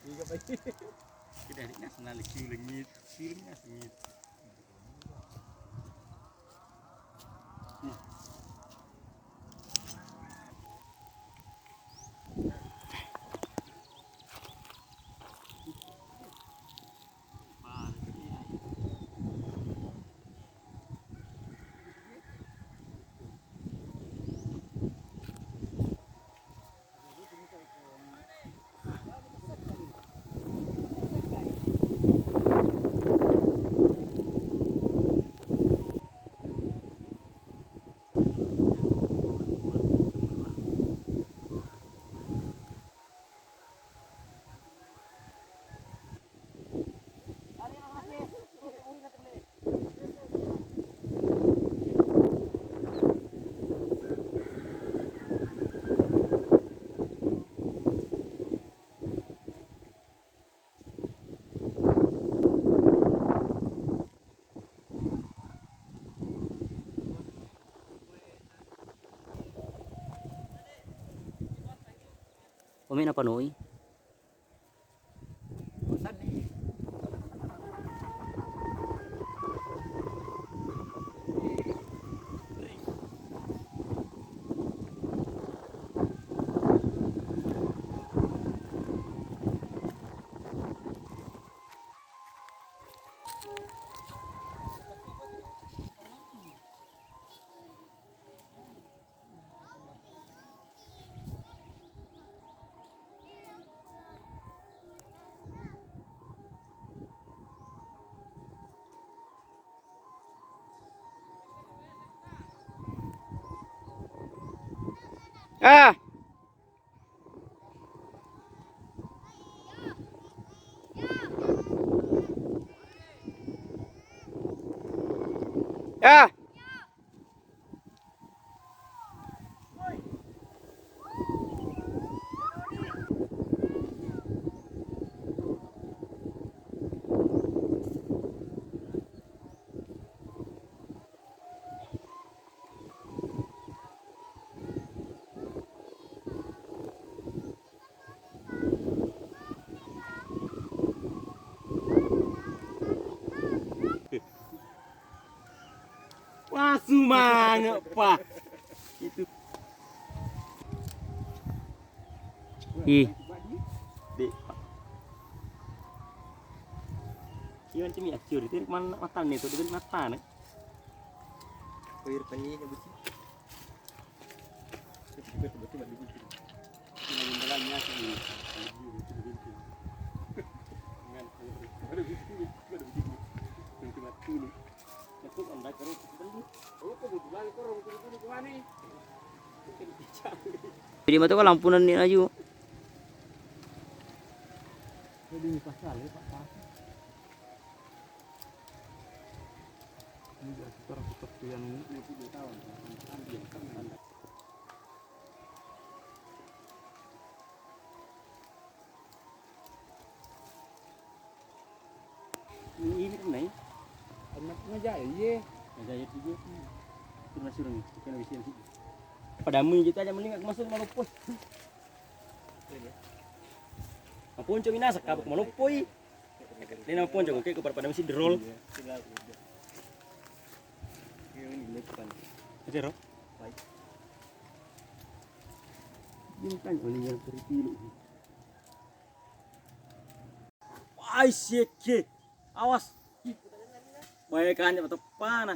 Cái này nhắc là siêu là nhiệt, siêu nhắc nhiệt. Pemain apa noi? Ah. Ya. Wah, semangat, Pak. Itu. Ih. Dek. Iwan cumi asyur itu mana mata nih tuh dengan mata nih. Air tani yang bersih. Betul-betul bagi bersih. Ini jalannya sih. Dengan ada bersih, ada bersih. Yang mati nih. Itu anda terus beli. Oh, kebetulan kok orang itu ke mana? Jadi mata kau lampunan ni aja. Jadi pasal ya Pak. Ini sekitar seperti yang 20 tahun. Ambil kan. Ini kan nih. Anak ngajak ye. Ngajak juga. Itu masih orang itu kan bisa sih. Padamu kita aja melingak masuk malupoi. Apun cumi nasak kabuk malupoi. Ini nama pun jangan kayak kepada mesti derol. Aja roh. Ini kan yang terpilu. Wah, syek. Awas. Baik kan atau panah.